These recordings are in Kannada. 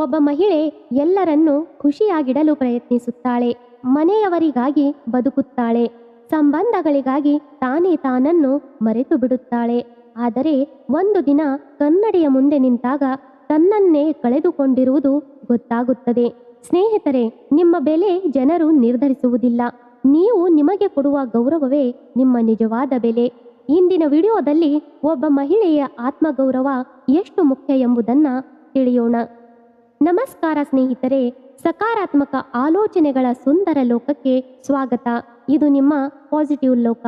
ಒಬ್ಬ ಮಹಿಳೆ ಎಲ್ಲರನ್ನೂ ಖುಷಿಯಾಗಿಡಲು ಪ್ರಯತ್ನಿಸುತ್ತಾಳೆ. ಮನೆಯವರಿಗಾಗಿ ಬದುಕುತ್ತಾಳೆ. ಸಂಬಂಧಗಳಿಗಾಗಿ ತಾನನ್ನು ಮರೆತು ಬಿಡುತ್ತಾಳೆ. ಆದರೆ ಒಂದು ದಿನ ಕನ್ನಡಿಯ ಮುಂದೆ ನಿಂತಾಗ ತನ್ನನ್ನೇ ಕಳೆದುಕೊಂಡಿರುವುದು ಗೊತ್ತಾಗುತ್ತದೆ. ಸ್ನೇಹಿತರೆ, ನಿಮ್ಮ ಬೆಲೆ ಜನರು ನಿರ್ಧರಿಸುವುದಿಲ್ಲ. ನೀವು ನಿಮಗೆ ಕೊಡುವ ಗೌರವವೇ ನಿಮ್ಮ ನಿಜವಾದ ಬೆಲೆ. ಇಂದಿನ ವಿಡಿಯೋದಲ್ಲಿ ಒಬ್ಬ ಮಹಿಳೆಯ ಆತ್ಮಗೌರವ ಎಷ್ಟು ಮುಖ್ಯ ಎಂಬುದನ್ನು ತಿಳಿಯೋಣ. ನಮಸ್ಕಾರ ಸ್ನೇಹಿತರೆ, ಸಕಾರಾತ್ಮಕ ಆಲೋಚನೆಗಳ ಸುಂದರ ಲೋಕಕ್ಕೆ ಸ್ವಾಗತ. ಇದು ನಿಮ್ಮ ಪಾಸಿಟಿವ್ ಲೋಕ.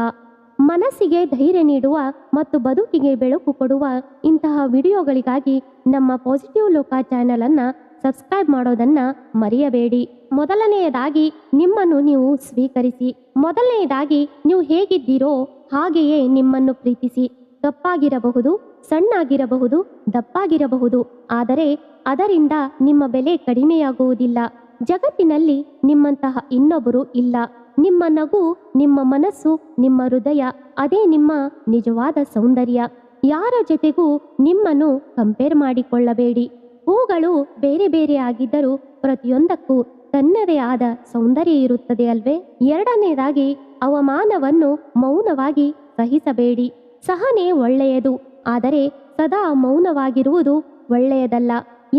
ಮನಸ್ಸಿಗೆ ಧೈರ್ಯ ನೀಡುವ ಮತ್ತು ಬದುಕಿಗೆ ಬೆಳಕು ಕೊಡುವ ಇಂತಹ ವಿಡಿಯೋಗಳಿಗಾಗಿ ನಮ್ಮ ಪಾಸಿಟಿವ್ ಲೋಕ ಚಾನೆಲ್ ಅನ್ನು ಸಬ್ಸ್ಕ್ರೈಬ್ ಮಾಡೋದನ್ನ ಮರೆಯಬೇಡಿ. ಮೊದಲನೆಯದಾಗಿ ನಿಮ್ಮನ್ನು ನೀವು ಸ್ವೀಕರಿಸಿ. ಮೊದಲನೆಯದಾಗಿ ನೀವು ಹೇಗಿದ್ದೀರೋ ಹಾಗೆಯೇ ನಿಮ್ಮನ್ನು ಪ್ರೀತಿಸಿ. ಕಪ್ಪಾಗಿರಬಹುದು, ಸಣ್ಣಾಗಿರಬಹುದು, ದಪ್ಪಾಗಿರಬಹುದು, ಆದರೆ ಅದರಿಂದ ನಿಮ್ಮ ಬೆಲೆ ಕಡಿಮೆಯಾಗುವುದಿಲ್ಲ. ಜಗತ್ತಿನಲ್ಲಿ ನಿಮ್ಮಂತಹ ಇನ್ನೊಬ್ಬರು ಇಲ್ಲ. ನಿಮ್ಮ ನಗು, ನಿಮ್ಮ ಮನಸ್ಸು, ನಿಮ್ಮ ಹೃದಯ, ಅದೇ ನಿಮ್ಮ ನಿಜವಾದ ಸೌಂದರ್ಯ. ಯಾರ ಜೊತೆಗೂ ನಿಮ್ಮನ್ನು ಕಂಪೇರ್ ಮಾಡಿಕೊಳ್ಳಬೇಡಿ. ಹೂಗಳು ಬೇರೆ ಬೇರೆ ಆಗಿದ್ದರೂ ಪ್ರತಿಯೊಂದಕ್ಕೂ ತನ್ನದೇ ಆದ ಸೌಂದರ್ಯ ಇರುತ್ತದೆ ಅಲ್ವೇ? ಎರಡನೇದಾಗಿ ಅವಮಾನವನ್ನು ಮೌನವಾಗಿ ಸಹಿಸಬೇಡಿ. ಸಹನೆ ಒಳ್ಳೆಯದು, ಆದರೆ ಸದಾ ಮೌನವಾಗಿರುವುದು ಒಳ್ಳೆಯದಲ್ಲ.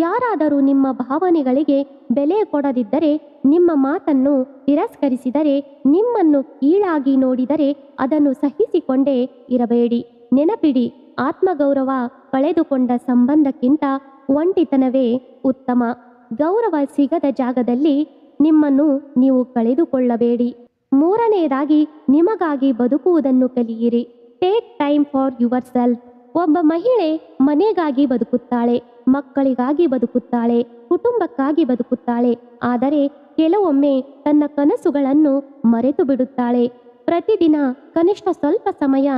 ಯಾರಾದರೂ ನಿಮ್ಮ ಭಾವನೆಗಳಿಗೆ ಬೆಲೆ ಕೊಡದಿದ್ದರೆ, ನಿಮ್ಮ ಮಾತನ್ನು ತಿರಸ್ಕರಿಸಿದರೆ, ನಿಮ್ಮನ್ನು ಕೀಳಾಗಿ ನೋಡಿದರೆ ಅದನ್ನು ಸಹಿಸಿಕೊಂಡೇ ಇರಬೇಡಿ. ನೆನಪಿಡಿ, ಆತ್ಮಗೌರವ ಕಳೆದುಕೊಂಡ ಸಂಬಂಧಕ್ಕಿಂತ ಒಂಟಿತನವೇ ಉತ್ತಮ. ಗೌರವ ಸಿಗದ ಜಾಗದಲ್ಲಿ ನಿಮ್ಮನ್ನು ನೀವು ಕಳೆದುಕೊಳ್ಳಬೇಡಿ. ಮೂರನೆಯದಾಗಿ, ನಿಮಗಾಗಿ ಬದುಕುವುದನ್ನು ಕಲಿಯಿರಿ. Take time for your self. ಒಬ್ಬ ಮಹಿಳೆ ಮನೆಗಾಗಿ ಬದುಕುತ್ತಾಳೆ, ಮಕ್ಕಳಿಗಾಗಿ ಬದುಕುತ್ತಾಳೆ, ಕುಟುಂಬಕ್ಕಾಗಿ ಬದುಕುತ್ತಾಳೆ. ಆದರೆ ಕೆಲವೊಮ್ಮೆ ತನ್ನ ಕನಸುಗಳನ್ನು ಮರೆತು ಬಿಡುತ್ತಾಳೆ. ಪ್ರತಿದಿನ ಕನಿಷ್ಠ ಸ್ವಲ್ಪ ಸಮಯ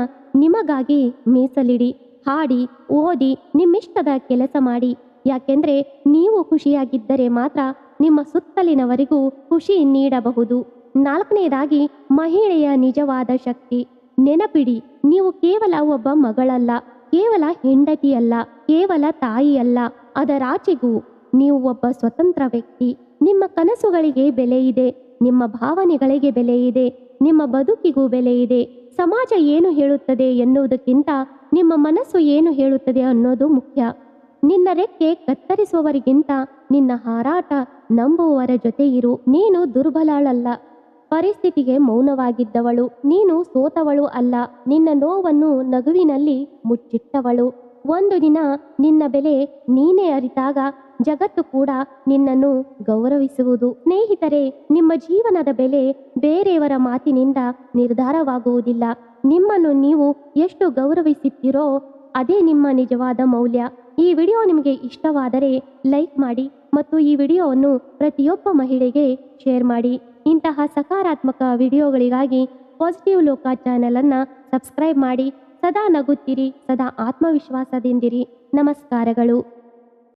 ನಿಮಗಾಗಿ ಮೀಸಲಿಡಿ. ಹಾಡಿ, ಓದಿ, ನಿಮ್ಮಿಷ್ಟದ ಕೆಲಸ ಮಾಡಿ. ಯಾಕೆಂದ್ರೆ ನೀವು ಖುಷಿಯಾಗಿದ್ದರೆ ಮಾತ್ರ ನಿಮ್ಮ ಸುತ್ತಲಿನವರಿಗೂ ಖುಷಿ ನೀಡಬಹುದು. ನಾಲ್ಕನೆಯದಾಗಿ, ಮಹಿಳೆಯ ನಿಜವಾದ ಶಕ್ತಿ. ನೆನಪಿಡಿ, ನೀವು ಕೇವಲ ಒಬ್ಬ ಮಗಳಲ್ಲ, ಕೇವಲ ಹೆಂಡತಿಯಲ್ಲ, ಕೇವಲ ತಾಯಿಯಲ್ಲ. ಅದರಾಚೆಗೂ ನೀವು ಒಬ್ಬ ಸ್ವತಂತ್ರ ವ್ಯಕ್ತಿ. ನಿಮ್ಮ ಕನಸುಗಳಿಗೆ ಬೆಲೆ ಇದೆ, ನಿಮ್ಮ ಭಾವನೆಗಳಿಗೆ ಬೆಲೆ ಇದೆ, ನಿಮ್ಮ ಬದುಕಿಗೂ ಬೆಲೆ ಇದೆ. ಸಮಾಜ ಏನು ಹೇಳುತ್ತದೆ ಎನ್ನುವುದಕ್ಕಿಂತ ನಿಮ್ಮ ಮನಸ್ಸು ಏನು ಹೇಳುತ್ತದೆ ಅನ್ನೋದು ಮುಖ್ಯ. ನಿನ್ನ ರೆಕ್ಕೆ ಕತ್ತರಿಸುವವರಿಗಿಂತ ನಿನ್ನ ಹಾರಾಟ ನಂಬುವವರ ಜೊತೆ ಇರು. ನೀನು ದುರ್ಬಲಳಲ್ಲ, ಪರಿಸ್ಥಿತಿಗೆ ಮೌನವಾಗಿದ್ದವಳು. ನೀನು ಸೋತವಳು ಅಲ್ಲ, ನಿನ್ನ ನೋವನ್ನು ನಗುವಿನಲ್ಲಿ ಮುಚ್ಚಿಟ್ಟವಳು. ಒಂದು ದಿನ ನಿನ್ನ ಬೆಲೆ ನೀನೇ ಅರಿತಾಗ ಜಗತ್ತು ಕೂಡ ನಿನ್ನನ್ನು ಗೌರವಿಸುವುದು. ಸ್ನೇಹಿತರೆ, ನಿಮ್ಮ ಜೀವನದ ಬೆಲೆ ಬೇರೆಯವರ ಮಾತಿನಿಂದ ನಿರ್ಧಾರವಾಗುವುದಿಲ್ಲ. ನಿಮ್ಮನ್ನು ನೀವು ಎಷ್ಟು ಗೌರವಿಸುತ್ತೀರೋ ಅದೇ ನಿಮ್ಮ ನಿಜವಾದ ಮೌಲ್ಯ. ಈ ವಿಡಿಯೋ ನಿಮಗೆ ಇಷ್ಟವಾದರೆ ಲೈಕ್ ಮಾಡಿ ಮತ್ತು ಈ ವಿಡಿಯೋವನ್ನು ಪ್ರತಿಯೊಬ್ಬ ಮಹಿಳೆಗೆ ಶೇರ್ ಮಾಡಿ. ಇಂತಹ ಸಕಾರಾತ್ಮಕ ವಿಡಿಯೋಗಳಿಗಾಗಿ ಪಾಸಿಟಿವ್ ಲೋಕ ಚಾನೆಲ್ ಅನ್ನು ಸಬ್ಸ್ಕ್ರೈಬ್ ಮಾಡಿ. ಸದಾ ನಗುತ್ತಿರಿ, ಸದಾ ಆತ್ಮವಿಶ್ವಾಸದಿಂದಿರಿ. ನಮಸ್ಕಾರಗಳು.